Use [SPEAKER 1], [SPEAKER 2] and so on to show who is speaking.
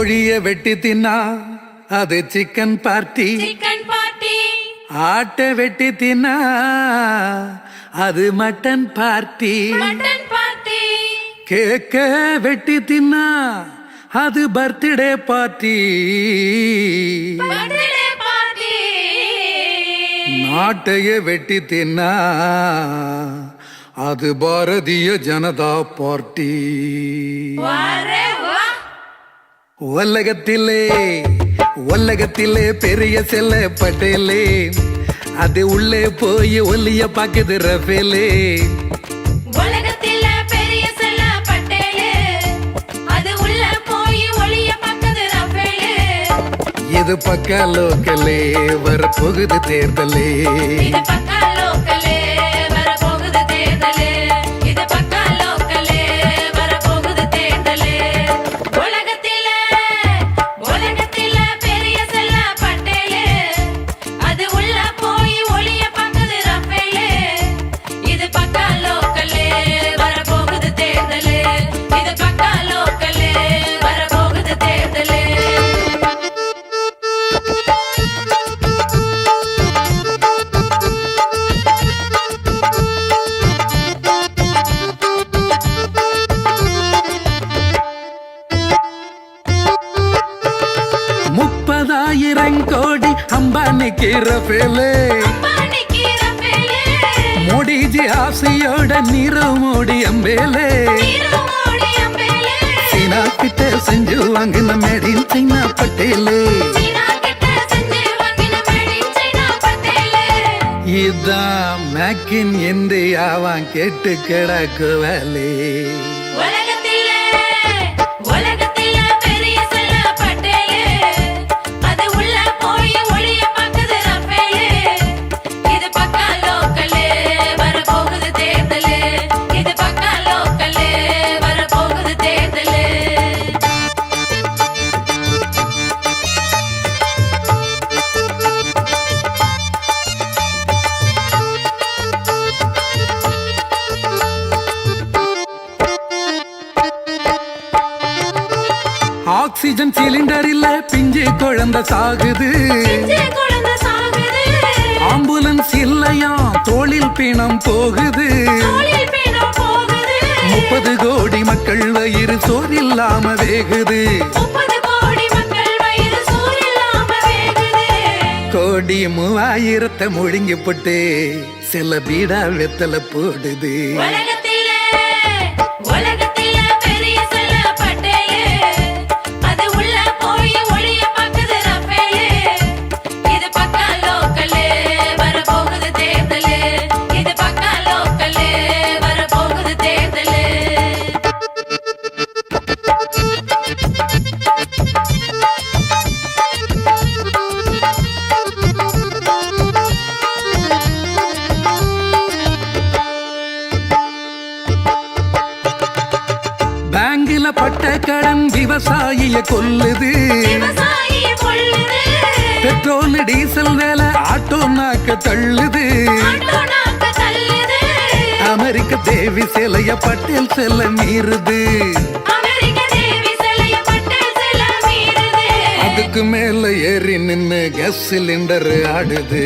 [SPEAKER 1] கோழிய வெட்டி தின்னா அது சிக்கன் பார்ட்டி. ஆட்டை வெட்டி தின்னா அது மட்டன் பார்ட்டி. கேக்க வெட்டி தின்னா அது பர்த்டே பார்ட்டி. நாட்டைய வெட்டி தின்னா அது பாரதிய ஜனதா பார்ட்டி. உலகத்திலே பெரிய செல்ல பட்டேலே அது உள்ளே போய் ஒல்லிய பாக்குது ரஃபேலே. இது பக்கா லோக்கலே வரப்போகுது தேர்தலே. கோடி அம்பானிக்கு ரஃபேலே. மோடிஜி ஆசையோட நீரவ் மோடி அம்பேலே. சீனா கிட்ட செஞ்சு வாங்கின மேடின் சைனா பட்டேலே. இதான் மேக் இன் இந்தியாவான் கேட்டு கிடக்குவலே. ஆக்சிஜன் சிலிண்டர் இல்ல பிஞ்சு குழந்தை சாகுது. ஆம்புலன்ஸ் இல்லையா தோளில் பிணம் போகுது. 30 கோடி மக்கள் வயிறு சோறில்லாம வேகுது. கோடி 3000 முழுங்கி போட்டு சில பீடா வெத்தல போடுது. பேங்கில பட்ட கடன் விவசாயிய கொல்லுது. பெட்ரோல் டீசல் வேலை ஆட்டோ நாக்க தள்ளுது. அமெரிக்க தேவி சிலைய பட்டேல் செல்ல மீறுது. அதுக்கு மேல ஏறி நின்னு கேஸ் சிலிண்டர் ஆடுது.